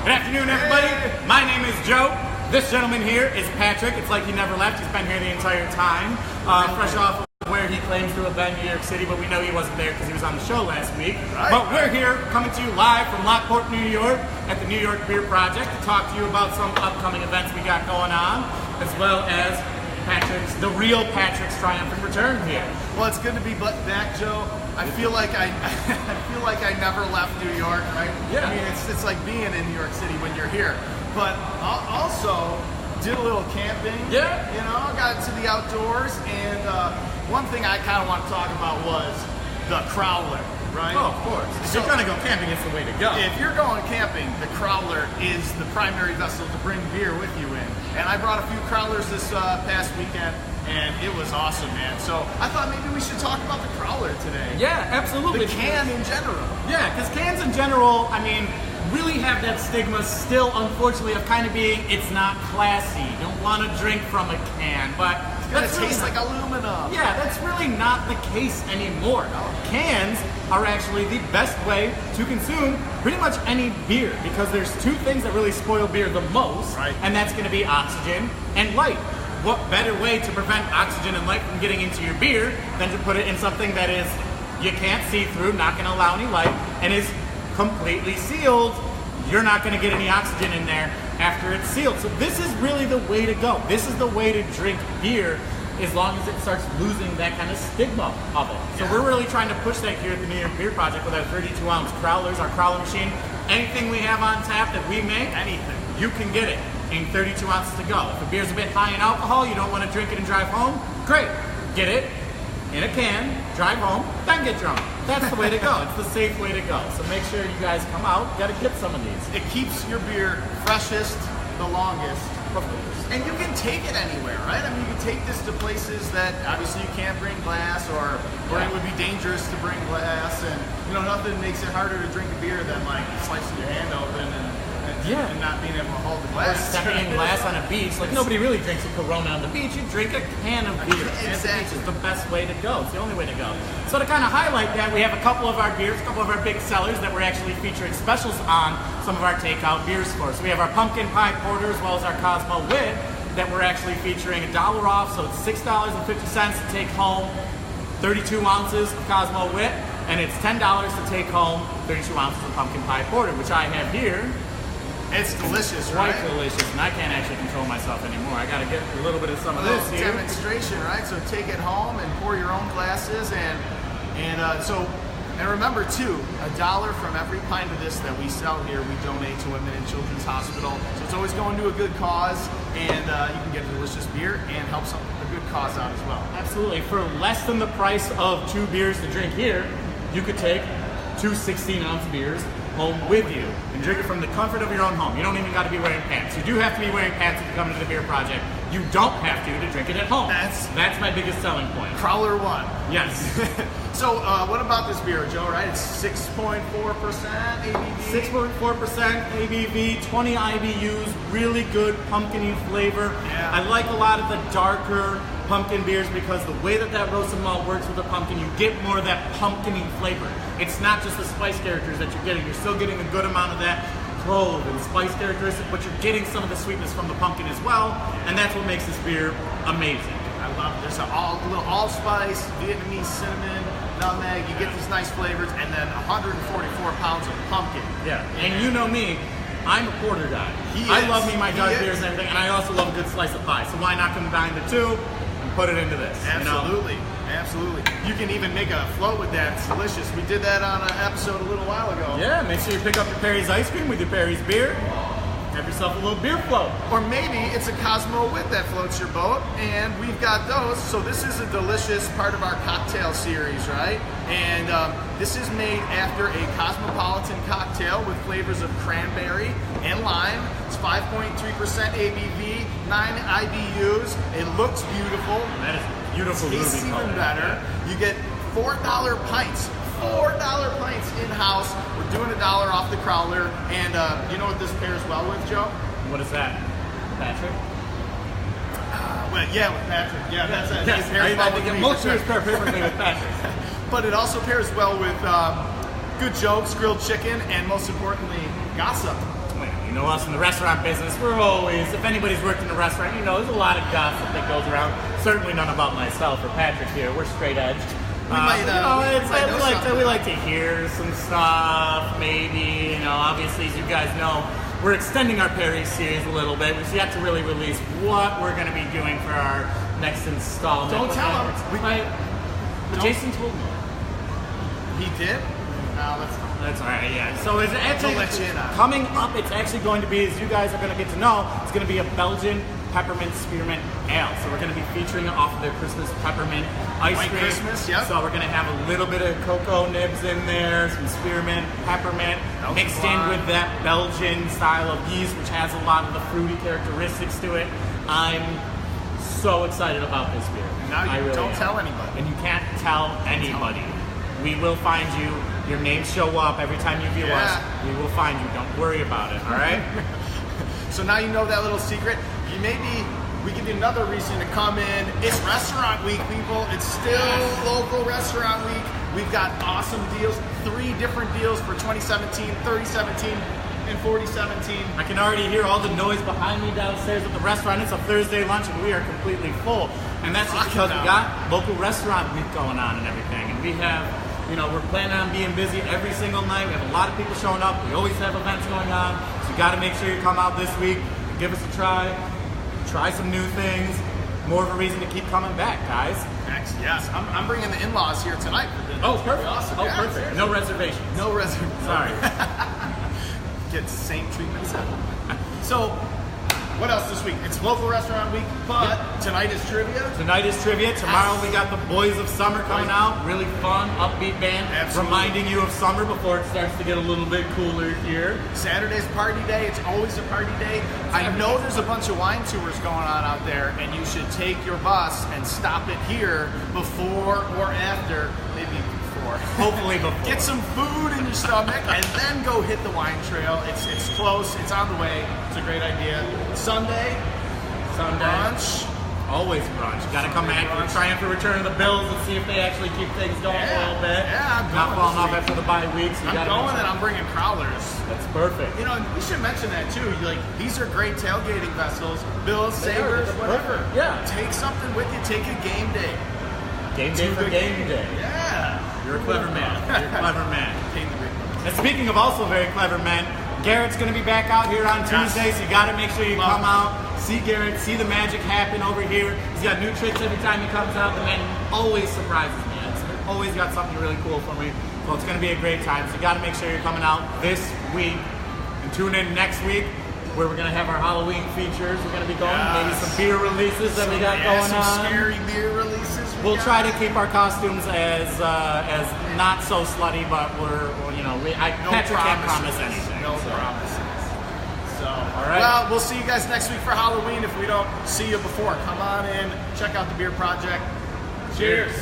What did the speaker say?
Good afternoon, everybody. My name is Joe. This gentleman here is Patrick. It's like he never left. He's been here the entire time. Fresh off of where he claims to have been, New York City, but we know he wasn't there because he was on the show last week. But we're here coming to you live from Lockport, New York at the New York Beer Project to talk to you about some upcoming events we got going on, as well as the real Patrick's triumphant return here. Well, it's good to be back, Joe. I feel like I never left New York, right? Yeah. I mean, it's like being in New York City when you're here. But also did a little camping. Yeah. You know, got to the outdoors, and one thing I kind of want to talk about was the Crowler, right? Oh, of course. If you're going to go camping, it's the way to go. If you're going camping, the Crowler is the primary vessel to bring beer with you in. And I brought a few Crowlers this past weekend, and it was awesome, man. So I thought maybe we should talk about the Crowler today. Yeah, absolutely. The can in general. Yeah, because cans in general, I mean, really have that stigma still, unfortunately, of kind of being, it's not classy. You don't want to drink from a can, but It tastes like aluminum. Yeah, that's really not the case anymore. Cans are actually the best way to consume pretty much any beer, because there's two things that really spoil beer the most, right? And that's going to be oxygen and light. What better way to prevent oxygen and light from getting into your beer than to put it in something that is, you can't see through, not going to allow any light, and is completely sealed? You're not going to get any oxygen in there after it's sealed. So this is really the way to go. This is the way to drink beer, as long as it starts losing that kind of stigma of it. So we're really trying to push that here at the New York Beer Project with our 32-ounce Crowlers, our Crowler machine. Anything we have on tap that we make, anything, you can get it in 32 ounces to go. If the beer's a bit high in alcohol, you don't want to drink it and drive home, great. Get it in a can, drive home, then get drunk. That's the way to go. It's the safe way to go. So make sure you guys come out. Got to get some of these. It keeps your beer freshest the longest. Of course. And you can take it anywhere, right? I mean, you can take this to places that obviously you can't bring glass, or it would be dangerous to bring glass. And, you know, nothing makes it harder to drink a beer than, like, slicing your hand open and not being able to hold the glass. Or stepping in glass on a beach. Like, nobody really drinks a Corona on the beach. You drink a can of beer. Exactly. It's the best way to go. It's the only way to go. So to kind of highlight that, we have a couple of our beers, a couple of our big sellers that we're actually featuring specials on some of our takeout beers for. So we have our Pumpkin Pie Porter, as well as our Cosmo Wit, that we're actually featuring $1 off. So it's $6.50 to take home 32 ounces of Cosmo Wit, and it's $10 to take home 32 ounces of Pumpkin Pie Porter, which I have here. It's delicious, right? Quite delicious, and I can't actually control myself anymore. I gotta get a little bit of some of this here. Demonstration, right? So take it home and pour your own glasses, and remember too, $1 from every pint of this that we sell here, we donate to Women and Children's Hospital. So it's always going to a good cause, and you can get a delicious beer and help a good cause out as well. Absolutely. For less than the price of 2 beers to drink here, you could take 2 16-ounce beers home with you and drink it from the comfort of your own home. You don't even got to be wearing pants. You do have to be wearing pants if you come into the Beer Project. You don't have to drink it at home. That's my biggest selling point. Crowler 1. Yes. So what about this beer, Joe, right? It's 6.4% ABV. 6.4% ABV, 20 IBUs, really good pumpkin-y flavor. Yeah. I like a lot of the darker pumpkin beers because the way that roasted malt works with the pumpkin, you get more of that pumpkin-y flavor. It's not just the spice characters that you're getting. You're still getting a good amount of that clove and spice characteristic, but you're getting some of the sweetness from the pumpkin as well, and that's what makes this beer amazing. I love it. There's a little allspice, Vietnamese cinnamon, nutmeg. You get these nice flavors, and then 144 pounds of pumpkin. Yeah, and you know me, I'm a porter guy. I love me my dark beers and everything, and I also love a good slice of pie, so why not combine the two and put it into this? Absolutely. You know? Absolutely. You can even make a float with that. It's delicious. We did that on an episode a little while ago. Yeah, make sure you pick up your Perry's ice cream with your Perry's beer. Have yourself a little beer float. Or maybe it's a Cosmo Wit that floats your boat, and we've got those. So this is a delicious part of our cocktail series, right? And this is made after a cosmopolitan cocktail with flavors of cranberry and lime. It's 5.3% ABV, 9 IBUs. It looks beautiful. That is beautiful. Tastes even better. You get $4 pints. $4 pints in-house. We're doing $1 off the Crowler. And you know what this pairs well with, Joe? What is that? Patrick? With Patrick. Yeah, that's it. Yes, I think most beers pair perfectly with Patrick. But it also pairs well with good jokes, grilled chicken, and most importantly, gossip. thing. You know us in the restaurant business, we're always, if anybody's worked in a restaurant, you know, there's a lot of gossip that goes around. Certainly none about myself or Patrick here. We're straight edge. We like to hear some stuff, maybe, you know, obviously, as you guys know, we're extending our Perry series a little bit. We've yet to really release what we're going to be doing for our next installment. Don't tell him. Jason told me. He did? No, that's all right, yeah. So it's actually let you in on it. Coming up, it's actually going to be, as you guys are going to get to know, it's going to be a Belgian peppermint spearmint ale. So we're going to be featuring it off of their Christmas peppermint ice White cream. Christmas, yep. So we're going to have a little bit of cocoa nibs in there, some spearmint, peppermint, mixed in with that Belgian style of yeast, which has a lot of the fruity characteristics to it. I'm so excited about this beer. Now you really don't am. tell anybody. And you can't tell anybody. We will find you. Your names show up every time you view us. We will find you. Don't worry about it, all right? So now you know that little secret. We give you another reason to come in. It's restaurant week, people. It's still local restaurant week. We've got awesome deals. 3 different deals for 2017, 3017, and 4017. I can already hear all the noise behind me downstairs at the restaurant. It's a Thursday lunch and we are completely full. And that's just because we got local restaurant week going on and everything. And we have, you know, we're planning on being busy every single night. We have a lot of people showing up. We always have events going on. So you got to make sure you come out this week and give us a try. Try some new things. More of a reason to keep coming back, guys. Yes. I'm bringing the in-laws here tonight for dinner. Oh, perfect. Awesome. Oh, Yeah, perfect. seriously. No reservations. No reservation. Sorry. Get the same treatment. So, what else this week? It's local restaurant week, but tonight is trivia. Tonight is trivia. Tomorrow we got the Boys of Summer coming out. Really fun, upbeat band. Absolutely. Reminding you of summer before it starts to get a little bit cooler here. Saturday's party day. It's always a party day. I know there's a bunch of wine tours going on out there, and you should take your bus and stop it here before or after, maybe before. Hopefully before. Get some food in your stomach, and then go hit the wine trail. It's close. It's on the way. It's a great idea. Sunday. Brunch. Always brunch. Got to come back. We're trying for Return of the Bills and see if they actually keep things going a little bit. Yeah, I'm Not going falling this off week. after the bye week. So I'm going and I'm bringing Crowlers. That's perfect. You know, we should mention that too. Like, these are great tailgating vessels. Bills, Sabres, whatever. Yeah. Take something with you. Take a game day. Game day for game day. Yeah. You're a clever man. You're a clever man. Paint the big one. And speaking of also very clever men, Garrett's going to be back out here on Tuesday, so you got to make sure you come out, see Garrett, see the magic happen over here. He's got new tricks every time he comes out. The man always surprises me. It's always got something really cool for me. So it's going to be a great time. So you got to make sure you're coming out this week and tune in next week where we're going to have our Halloween features. We're going to be going, maybe some beer releases that we got going some on. scary beer releases. We'll try to keep our costumes as not so slutty, but Patrick can't promise anything. No promises. So, all right. Well, we'll see you guys next week for Halloween if we don't see you before. Come on in, check out the Beer Project. Cheers.